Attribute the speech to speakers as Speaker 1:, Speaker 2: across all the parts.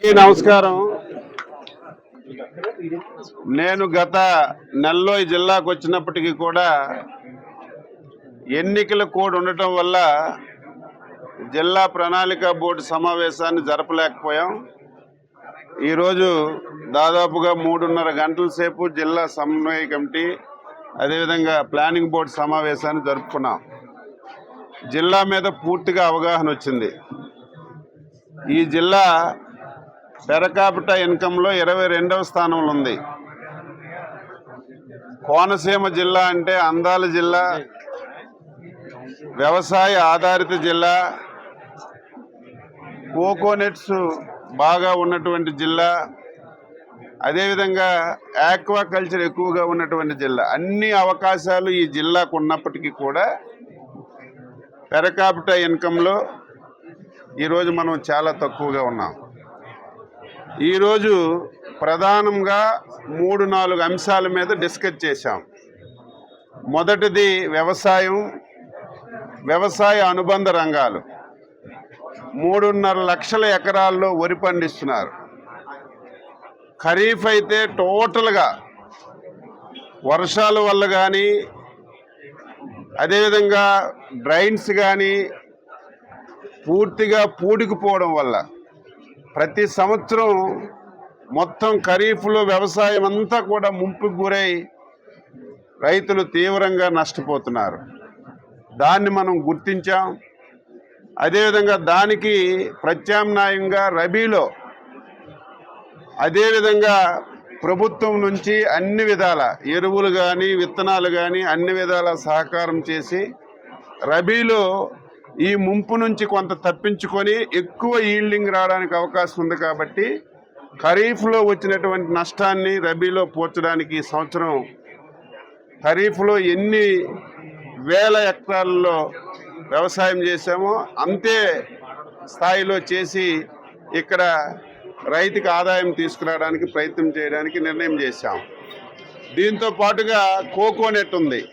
Speaker 1: నమస్కారం. నేను గత నెలలో ఈ జిల్లాకు వచ్చినప్పటికీ కూడా ఎన్నికల కోడ్ ఉండటం వల్ల జిల్లా ప్రణాళిక బోర్డు సమావేశాన్ని జరపలేకపోయాం. ఈరోజు దాదాపుగా 3.5 గంటల సేపు జిల్లా సమన్వయ కమిటీ అదేవిధంగా ప్లానింగ్ బోర్డు సమావేశాన్ని జరుపుకున్నాం. జిల్లా మీద పూర్తిగా అవగాహన వచ్చింది. ఈ జిల్లా పెర్ క్యాపిటా ఇన్కంలో 22వ స్థానంలో ఉంది. కోనసీమ జిల్లా అంటే అందాల జిల్లా, వ్యవసాయ ఆధారిత జిల్లా, కోకోనట్స్ బాగా ఉన్నటువంటి జిల్లా, అదేవిధంగా ఆక్వాకల్చర్ ఎక్కువగా ఉన్నటువంటి జిల్లా. అన్ని అవకాశాలు ఈ జిల్లాకు ఉన్నప్పటికీ కూడా పెర్ క్యాపిటా ఇన్కంలో ఈరోజు మనం చాలా తక్కువగా ఉన్నాం. ఈరోజు ప్రధానంగా 3-4 అంశాల మీద డిస్కస్ చేశాం. మొదటిది వ్యవసాయం, వ్యవసాయ అనుబంధ రంగాలు. 3.5 లక్షల ఎకరాల్లో వరి పండిస్తున్నారు. ఖరీఫ్ అయితే టోటల్గా వర్షాల వల్ల కానీ అదేవిధంగా డ్రైన్స్ కానీ పూర్తిగా పూడికిపోవడం వల్ల ప్రతి సంవత్సరం మొత్తం ఖరీఫ్లో వ్యవసాయం అంతా కూడా ముంపుకు గురై రైతులు తీవ్రంగా నష్టపోతున్నారు. దాన్ని మనం గుర్తించాం. అదేవిధంగా దానికి ప్రత్యామ్నాయంగా రబీలో అదేవిధంగా ప్రభుత్వం నుంచి అన్ని విధాల ఎరువులు కానీ విత్తనాలు కానీ అన్ని విధాల సహకారం చేసి రబీలో ఈ ముంపు నుంచి కొంత తప్పించుకొని ఎక్కువ ఈల్డింగ్ రావడానికి అవకాశం ఉంది. కాబట్టి ఖరీఫ్లో వచ్చినటువంటి నష్టాన్ని రబీలో పోర్చడానికి ఈ సంవత్సరం ఖరీఫ్లో ఎన్ని వేల ఎకరాల్లో వ్యవసాయం చేశామో అంతే స్థాయిలో చేసి ఇక్కడ రైతుకి ఆదాయం తీసుకురావడానికి ప్రయత్నం చేయడానికి నిర్ణయం చేశాం. దీంతో పాటుగా కోకోనట్ ఉంది.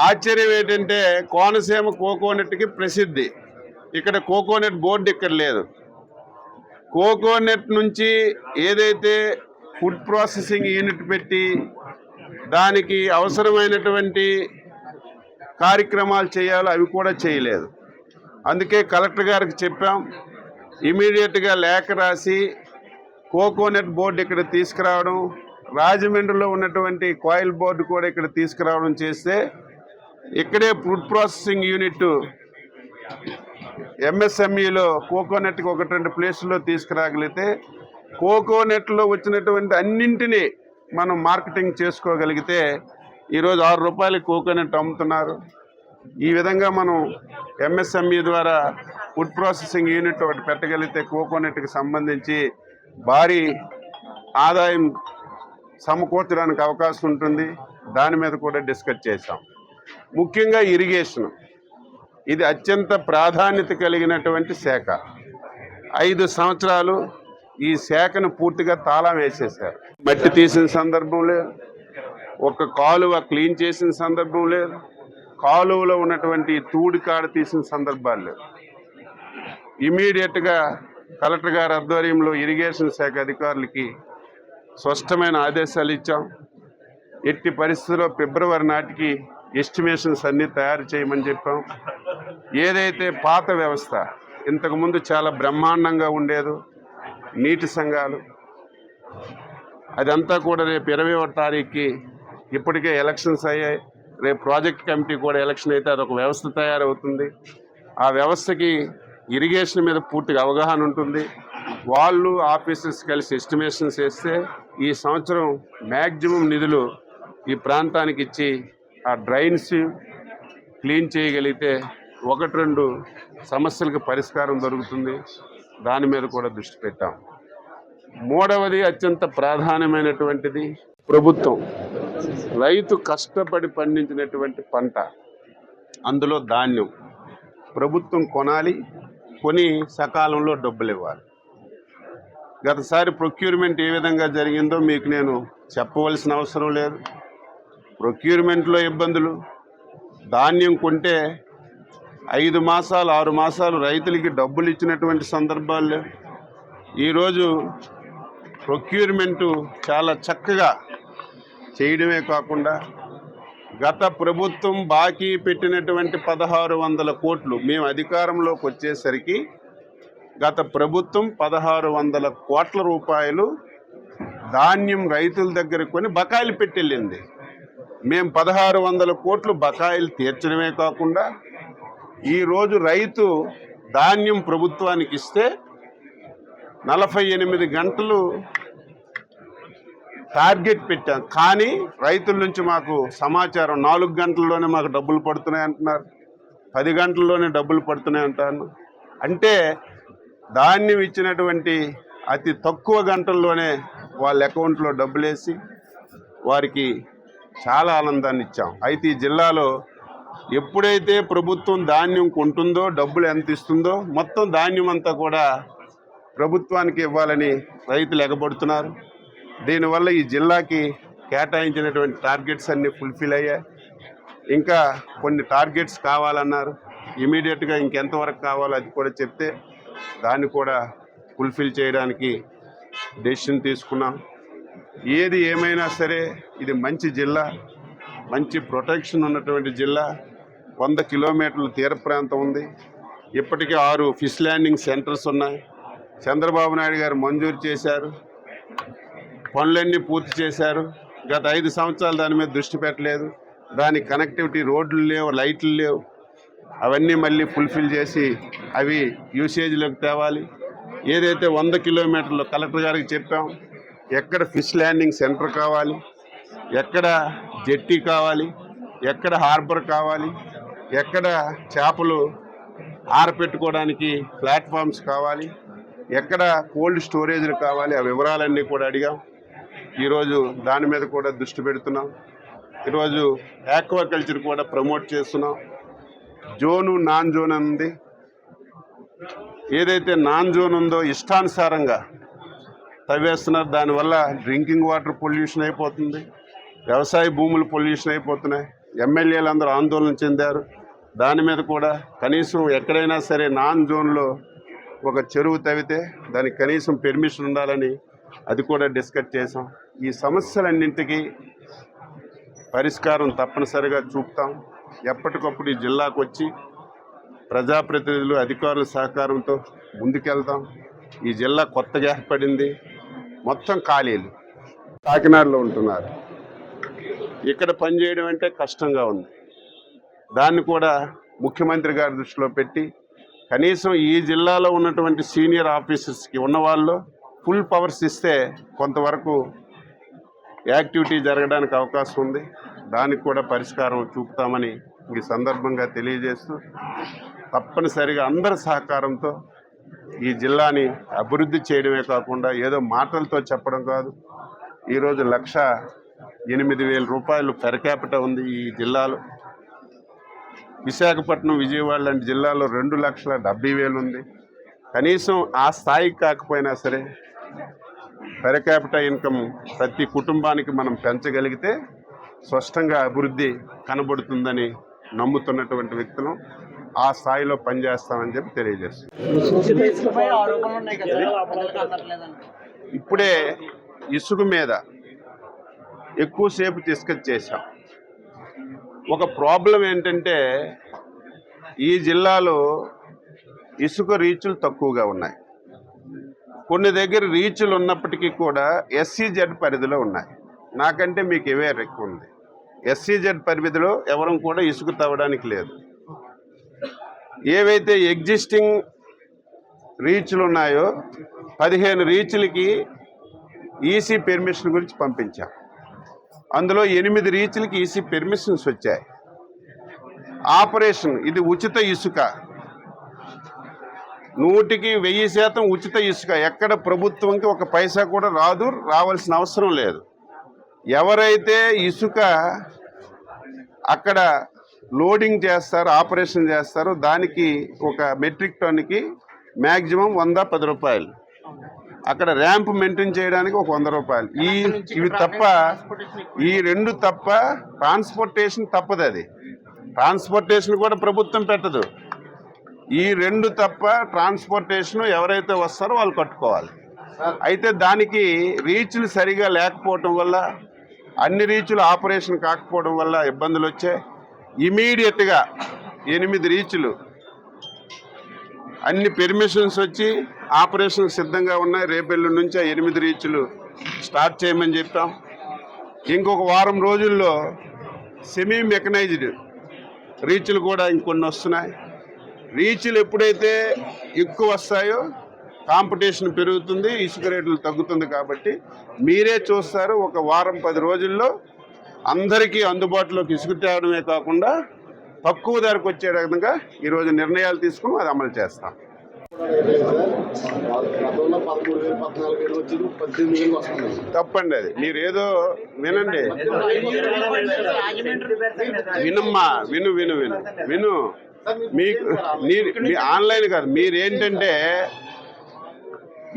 Speaker 1: ఆశ్చర్యం ఏంటంటే కోనసీమ కోకోనట్కి ప్రసిద్ధి. ఇక్కడ కోకోనట్ బోర్డు ఇక్కడ లేదు. కోకోనట్ నుంచి ఏదైతే ఫుడ్ ప్రాసెసింగ్ యూనిట్ పెట్టి దానికి అవసరమైనటువంటి కార్యక్రమాలు చేయాలో అవి కూడా చేయలేదు. అందుకే కలెక్టర్ గారికి చెప్పాం, ఇమీడియట్గా లేఖ రాసి కోకోనట్ బోర్డు ఇక్కడ తీసుకురావడం, రాజమండ్రిలో ఉన్నటువంటి కాయిల్ బోర్డు కూడా ఇక్కడ తీసుకురావడం చేస్తే ఇక్కడే ఫుడ్ ప్రాసెసింగ్ యూనిట్ ఎంఎస్ఎంఈలో కోకోనట్కి 1-2 ప్లేసుల్లో తీసుకురాగలిగితే కోకోనట్లో వచ్చినటువంటి అన్నింటినీ మనం మార్కెటింగ్ చేసుకోగలిగితే ఈరోజు 6 రూపాయలకి కోకోనట్ అమ్ముతున్నారు. ఈ విధంగా మనం ఎంఎస్ఎంఈ ద్వారా ఫుడ్ ప్రాసెసింగ్ యూనిట్ ఒకటి పెట్టగలిగితే కోకోనట్కి సంబంధించి భారీ ఆదాయం సమకూర్చడానికి అవకాశం ఉంటుంది. దాని మీద కూడా డిస్కస్ చేశాం. ముఖ్యంగా ఇరిగేషన్, ఇది అత్యంత ప్రాధాన్యత కలిగినటువంటి శాఖ. 5 సంవత్సరాలు ఈ శాఖను పూర్తిగా తాళం వేసేశారు. మట్టి తీసిన సందర్భం లేదు, ఒక కాలువ క్లీన్ చేసిన సందర్భం లేదు, కాలువలో ఉన్నటువంటి తూడి కాడ తీసిన సందర్భాలు లేవు. ఇమీడియట్గా కలెక్టర్ గారి ఆధ్వర్యంలో ఇరిగేషన్ శాఖ అధికారులకి స్పష్టమైన ఆదేశాలు ఇచ్చాం. ఎట్టి పరిస్థితుల్లో ఫిబ్రవరి నాటికి ఎస్టిమేషన్స్ అన్నీ తయారు చేయమని చెప్పాం. ఏదైతే పాత వ్యవస్థ ఇంతకుముందు చాలా బ్రహ్మాండంగా ఉండేదో నీటి సంఘాలు, అదంతా కూడా రేపు 20వ తారీఖుకి ఇప్పటికే ఎలక్షన్స్ అయ్యాయి. రేపు ప్రాజెక్ట్ కమిటీ కూడా ఎలక్షన్ అయితే అదొక వ్యవస్థ తయారవుతుంది. ఆ వ్యవస్థకి ఇరిగేషన్ మీద పూర్తిగా అవగాహన ఉంటుంది. వాళ్ళు ఆఫీసర్స్ కలిసి ఎస్టిమేషన్స్ వేస్తే ఈ సంవత్సరం మ్యాక్సిమం నిధులు ఈ ప్రాంతానికి ఇచ్చి ఆ డ్రైన్స్ క్లీన్ చేయగలిగితే 1-2 సమస్యలకు పరిష్కారం దొరుకుతుంది. దాని మీద కూడా దృష్టి పెట్టాం. మూడవది అత్యంత ప్రాధాన్యమైనటువంటిది ప్రభుత్వం. రైతు కష్టపడి పండించినటువంటి పంట, అందులో ధాన్యం ప్రభుత్వం కొనాలి, కొని సకాలంలో డబ్బులు ఇవ్వాలి. గతసారి ప్రొక్యూర్మెంట్ ఏ విధంగా జరిగిందో మీకు నేను చెప్పవలసిన అవసరం లేదు. ప్రొక్యూర్మెంట్లో ఇబ్బందులు, ధాన్యం కొంటే 5 మాసాలు 6 మాసాలు రైతులకి డబ్బులు ఇచ్చినటువంటి సందర్భాలు లేవు. ఈరోజు ప్రొక్యూర్మెంటు చాలా చక్కగా చేయడమే కాకుండా గత ప్రభుత్వం బాకీ పెట్టినటువంటి 1600 కోట్లు మేము అధికారంలోకి వచ్చేసరికి గత ప్రభుత్వం 1600 కోట్ల రూపాయలు ధాన్యం రైతుల దగ్గర కొని బకాయిలు పెట్టెళ్ళింది. మేము 1600 కోట్లు బకాయిలు తీర్చడమే కాకుండా ఈరోజు రైతు ధాన్యం ప్రభుత్వానికి ఇస్తే 48 గంటలు టార్గెట్ పెట్టాం. కానీ రైతుల నుంచి మాకు సమాచారం 4 గంటల్లోనే మాకు డబ్బులు పడుతున్నాయి అంటున్నారు, 10 గంటల్లోనే డబ్బులు పడుతున్నాయి అంటారు. అంటే ధాన్యం ఇచ్చినటువంటి అతి తక్కువ గంటల్లోనే వాళ్ళ అకౌంట్లో డబ్బులు వేసి వారికి చాలా ఆనందాన్ని ఇచ్చాం. అయితే ఈ జిల్లాలో ఎప్పుడైతే ప్రభుత్వం ధాన్యం కొంటుందో డబ్బులు ఎంత ఇస్తుందో మొత్తం ధాన్యం అంతా కూడా ప్రభుత్వానికి ఇవ్వాలని రైతులు ఎగబడుతున్నారు. దీనివల్ల ఈ జిల్లాకి కేటాయించినటువంటి టార్గెట్స్ అన్నీ ఫుల్ఫిల్ అయ్యాయి. ఇంకా కొన్ని టార్గెట్స్ కావాలన్నారు. ఇమీడియట్గా ఇంకెంతవరకు కావాలో అది కూడా చెప్తే దాన్ని కూడా ఫుల్ఫిల్ చేయడానికి డెసిషన్ తీసుకున్నాం. ఏది ఏమైనా సరే ఇది మంచి జిల్లా, మంచి ప్రొటెక్షన్ ఉన్నటువంటి జిల్లా. 100 కిలోమీటర్ల తీర ప్రాంతం ఉంది. ఇప్పటికే 6 ఫిష్ ల్యాండింగ్ సెంటర్స్ ఉన్నాయి. చంద్రబాబు నాయుడు గారు మంజూరు చేశారు, పనులన్నీ పూర్తి చేశారు. గత 5 సంవత్సరాలు దాని మీద దృష్టి పెట్టలేదు. దానికి కనెక్టివిటీ రోడ్లు లేవు, లైట్లు లేవు. అవన్నీ మళ్ళీ ఫుల్ఫిల్ చేసి అవి యూసేజ్లోకి తేవాలి. ఏదైతే 100 కిలోమీటర్లు కలెక్టర్ గారికి చెప్పాం, ఎక్కడ ఫిష్ ల్యాండింగ్ సెంటర్ కావాలి, ఎక్కడ జెట్టి కావాలి, ఎక్కడ హార్బర్ కావాలి, ఎక్కడ చేపలు ఆరపెట్టుకోవడానికి ప్లాట్ఫామ్స్ కావాలి, ఎక్కడ కోల్డ్ స్టోరేజ్లు కావాలి, ఆ వివరాలన్నీ కూడా అడిగాం. ఈరోజు దాని మీద కూడా దృష్టి పెడుతున్నాం. ఈరోజు ఆక్వాకల్చర్ కూడా ప్రమోట్ చేస్తున్నాం. జోను నాన్ జోన్ ఉంది. ఏదైతే నాన్ జోన్ ఉందో ఇష్టానుసారంగా తవ్వేస్తున్నారు. దానివల్ల డ్రింకింగ్ వాటర్ పొల్యూషన్ అయిపోతుంది, వ్యవసాయ భూములు పొల్యూషన్ అయిపోతున్నాయి. ఎమ్మెల్యేలు అందరూ ఆందోళన చెందారు. దాని మీద కూడా కనీసం ఎక్కడైనా సరే నాన్ జోన్లో ఒక చెరువు తవ్వితే దానికి కనీసం పెర్మిషన్ ఉండాలని అది కూడా డిస్కస్ చేసాం. ఈ సమస్యలన్నింటికీ పరిష్కారం తప్పనిసరిగా చూపుతాం. ఎప్పటికప్పుడు ఈ జిల్లాకు వచ్చి ప్రజాప్రతినిధులు అధికారుల సహకారంతో ముందుకెళ్తాం. ఈ జిల్లా కొత్తగా ఏర్పడింది. మొత్తం ఖాళీలు కాకినాడలో ఉంటున్నారు. ఇక్కడ పనిచేయడం అంటే కష్టంగా ఉంది. దాన్ని కూడా ముఖ్యమంత్రి గారి దృష్టిలో పెట్టి కనీసం ఈ జిల్లాలో ఉన్నటువంటి సీనియర్ ఆఫీసర్స్కి ఉన్న వాళ్ళు ఫుల్ పవర్స్ ఇస్తే కొంతవరకు యాక్టివిటీ జరగడానికి అవకాశం ఉంది. దానికి కూడా పరిష్కారం చూపుతామని ఈ సందర్భంగా తెలియజేస్తూ తప్పనిసరిగా అందరి సహకారంతో ఈ జిల్లాని అభివృద్ధి చేయడమే కాకుండా ఏదో మాటలతో చెప్పడం కాదు. ఈరోజు 1,08,000 రూపాయలు పెర్ క్యాపిటల్ ఉంది ఈ జిల్లాలో. విశాఖపట్నం, విజయవాడ లాంటి జిల్లాలో 2,70,000 ఉంది. కనీసం ఆ స్థాయికి కాకపోయినా సరే పెర్ క్యాపిటల్ ఇన్కమ్ ప్రతి కుటుంబానికి మనం పెంచగలిగితే స్పష్టంగా అభివృద్ధి కనబడుతుందని నమ్ముతున్నటువంటి వ్యక్తులు ఆ స్థాయిలో పనిచేస్తామని చెప్పి తెలియజేస్తాం. ఇప్పుడే ఇసుక మీద ఎక్కువసేపు డిస్కస్ చేశాం. ఒక ప్రాబ్లం ఏంటంటే ఈ జిల్లాలో ఇసుక రీచులు తక్కువగా ఉన్నాయి. కొన్ని దగ్గర రీచులు ఉన్నప్పటికీ కూడా ఎస్సీజెడ్ పరిధిలో ఉన్నాయి. నాకంటే మీకు అవేర్ ఎక్కువ ఉంది. ఎస్సీజెడ్ పరిధిలో ఎవరం కూడా ఇసుక తవ్వడానికి లేదు. ఏవైతే ఎగ్జిస్టింగ్ రీచ్లు ఉన్నాయో 15 రీచ్లకి ఈసీ పెర్మిషన్ గురించి పంపించాం. అందులో 8 రీచ్లకి ఈసీ పెర్మిషన్స్ వచ్చాయి. ఆపరేషన్ ఇది ఉచిత ఇసుక, 100% ఉచిత ఇసుక. ఎక్కడ ప్రభుత్వంకి ఒక పైసా కూడా రాదు, రావాల్సిన అవసరం లేదు. ఎవరైతే ఇసుక అక్కడ లోడింగ్ చేస్తారో, ఆపరేషన్ చేస్తారో దానికి ఒక మెట్రిక్ టన్నుకి మ్యాక్సిమం 110 రూపాయలు. అక్కడ ర్యాంప్ మెయింటైన్ చేయడానికి ఒక 100 రూపాయలు. ఇవి తప్ప, ఈ 2 తప్ప ట్రాన్స్పోర్టేషన్ తప్పదు. అది ట్రాన్స్పోర్టేషన్ కూడా ప్రభుత్వం పెట్టదు. ఈ రెండు తప్ప ట్రాన్స్పోర్టేషన్ ఎవరైతే వస్తారో వాళ్ళు కట్టుకోవాలి. అయితే దానికి రీచ్లు సరిగా లేకపోవటం వల్ల, అన్ని రీచ్లు ఆపరేషన్ కాకపోవడం వల్ల ఇబ్బందులు వచ్చాయి. ఇమీడియట్గా 8 రీచ్లు అన్ని పెర్మిషన్స్ వచ్చి ఆపరేషన్ సిద్ధంగా ఉన్నాయి. రేపెల్లుండి నుంచి ఆ 8 రీచ్లు స్టార్ట్ చేయమని చెప్పాం. ఇంకొక వారం రోజుల్లో సెమీ మెకనైజ్డ్ రీచ్లు కూడా ఇంకొన్ని వస్తున్నాయి. రీచ్లు ఎప్పుడైతే ఎక్కువ వస్తాయో కాంపిటీషన్ పెరుగుతుంది, ఇసుక రేట్లు తగ్గుతుంది. కాబట్టి మీరే చూస్తారు, ఒక వారం 10 రోజుల్లో అందరికీ అందుబాటులోకి ఇసుక తేవడమే కాకుండా తక్కువ ధరకు వచ్చే విధంగా ఈరోజు నిర్ణయాలు తీసుకుని అది అమలు చేస్తాం. తప్పండి, అది మీరు ఏదో వినండి. వినమ్మా, విను విను విను విను మీకు మీ ఆన్లైన్ కాదు, మీరేంటంటే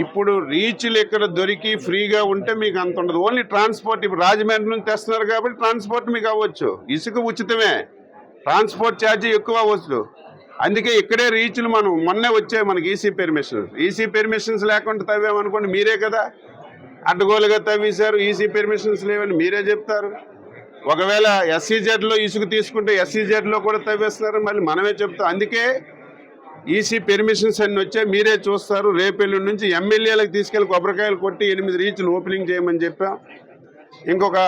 Speaker 1: ఇప్పుడు రీచ్లు ఇక్కడ దొరికి ఫ్రీగా ఉంటే మీకు అంత ఉండదు. ఓన్లీ ట్రాన్స్పోర్ట్, ఇప్పుడు రాజమండ్రి నుంచి తెస్తున్నారు కాబట్టి ట్రాన్స్పోర్ట్ మీకు అవ్వచ్చు. ఇసుక ఉచితమే, ట్రాన్స్పోర్ట్ ఛార్జీ ఎక్కువ అవ్వచ్చు. అందుకే ఇక్కడే రీచ్లు మనం మొన్నే వచ్చాయి మనకి ఈసీ పెర్మిషన్స్ లేకుండా తవ్వామనుకోండి, మీరే కదా అడ్డగోలుగా తవ్వేశారు. ఈసీ పెర్మిషన్స్ లేవని మీరే చెప్తారు. ఒకవేళ ఎస్సీజెడ్లో ఇసుక తీసుకుంటే ఎస్సీజెడ్లో కూడా తవ్వేస్తున్నారు, మళ్ళీ మనమే చెప్తాం. అందుకే ఈసీ పెర్మిషన్స్ అన్ని వచ్చాయి, మీరే చూస్తారు. రేపెల్లుండి నుంచి ఎమ్మెల్యేలకు తీసుకెళ్లి కొబ్బరికాయలు కొట్టి 8 రీచ్లు ఓపెనింగ్ చేయమని చెప్పాం. ఇంకొక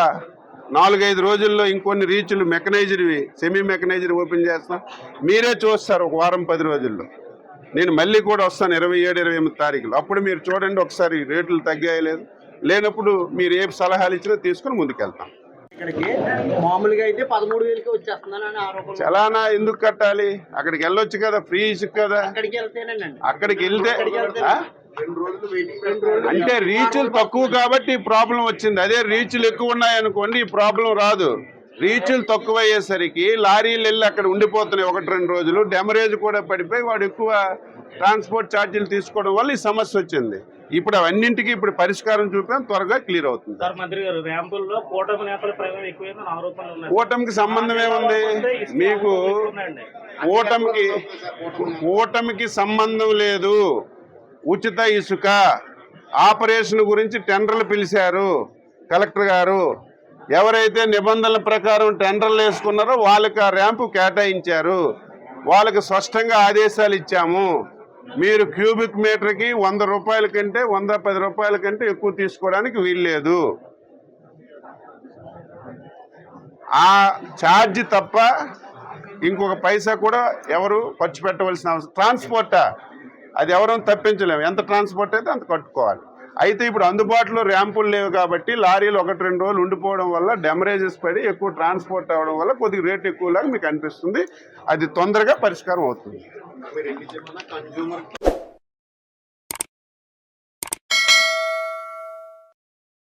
Speaker 1: 4-5 రోజుల్లో ఇంకొన్ని రీచ్లు మెకనైజ్డ్వి, సెమీ మెకనైజ్డ్ ఓపెన్ చేస్తాం. మీరే చూస్తారు ఒక వారం 10 రోజుల్లో. నేను మళ్ళీ కూడా వస్తాను 27-28 తారీఖులు. అప్పుడు మీరు చూడండి ఒకసారి రేట్లు తగ్గాయలేదు. లేనప్పుడు మీరు ఏ సలహాలు ఇచ్చినా తీసుకుని ముందుకెళ్తాం.
Speaker 2: ఇక్కడికి మామూలుగా అయితే 13,000కి వచ్చేస్తుందని ఆరోపణ.
Speaker 1: చలానా ఎందుకు కట్టాలి? అక్కడికి వెళ్ళొచ్చు కదా, ఫ్రీ ఇసుక కదా. అక్కడికి వెళ్తే అంటే రీచ్లు తక్కువ కాబట్టి ఈ ప్రాబ్లం వచ్చింది. అదే రీచ్లు ఎక్కువ ఉన్నాయనుకోండి ఈ ప్రాబ్లం రాదు. రీచ్లు తక్కువ అయ్యేసరికి లారీలు వెళ్ళి అక్కడ ఉండిపోతున్నాయి 1-2 రోజులు. డెమరేజ్ కూడా పడిపోయి వాడు ఎక్కువ ట్రాన్స్పోర్ట్ ఛార్జీలు తీసుకోవడం వల్ల ఈ సమస్య వచ్చింది. ఇప్పుడు అవన్నింటికి ఇప్పుడు పరిష్కారం చూపాం, త్వరగా క్లియర్ అవుతుంది. కూటమికి సంబంధం ఏముంది మీకు? కూటమికి సంబంధం లేదు. ఉచిత ఇసుక ఆపరేషన్ గురించి టెండర్లు పిలిచారు కలెక్టర్ గారు. ఎవరైతే నిబంధనల ప్రకారం టెండర్లు వేసుకున్నారో వాళ్ళకి ఆ ర్యాంపు కేటాయించారు. వాళ్ళకి స్పష్టంగా ఆదేశాలు ఇచ్చాము. మీరు క్యూబిక్ మీటర్కి 100 రూపాయల కంటే 110 రూపాయల కంటే ఎక్కువ తీసుకోవడానికి వీల్లేదు. ఆ ఛార్జ్ తప్ప ఇంకొక పైసా కూడా ఎవరు ఖర్చు పెట్టవలసిన అవసరం. ట్రాన్స్పోర్టా అది ఎవరూ తప్పించలేము. ఎంత ట్రాన్స్పోర్ట్ అయితే అంత కట్టుకోవాలి. అయితే ఇప్పుడు అందుబాటులో ర్యాంపులు లేవు కాబట్టి లారీలు 1-2 రోజులు ఉండిపోవడం వల్ల డెమరేజెస్ పడి ఎక్కువ ట్రాన్స్పోర్ట్ అవ్వడం వల్ల కొద్దిగా రేట్ ఎక్కువలాగా మీకు అనిపిస్తుంది. అది తొందరగా పరిష్కారం అవుతుంది.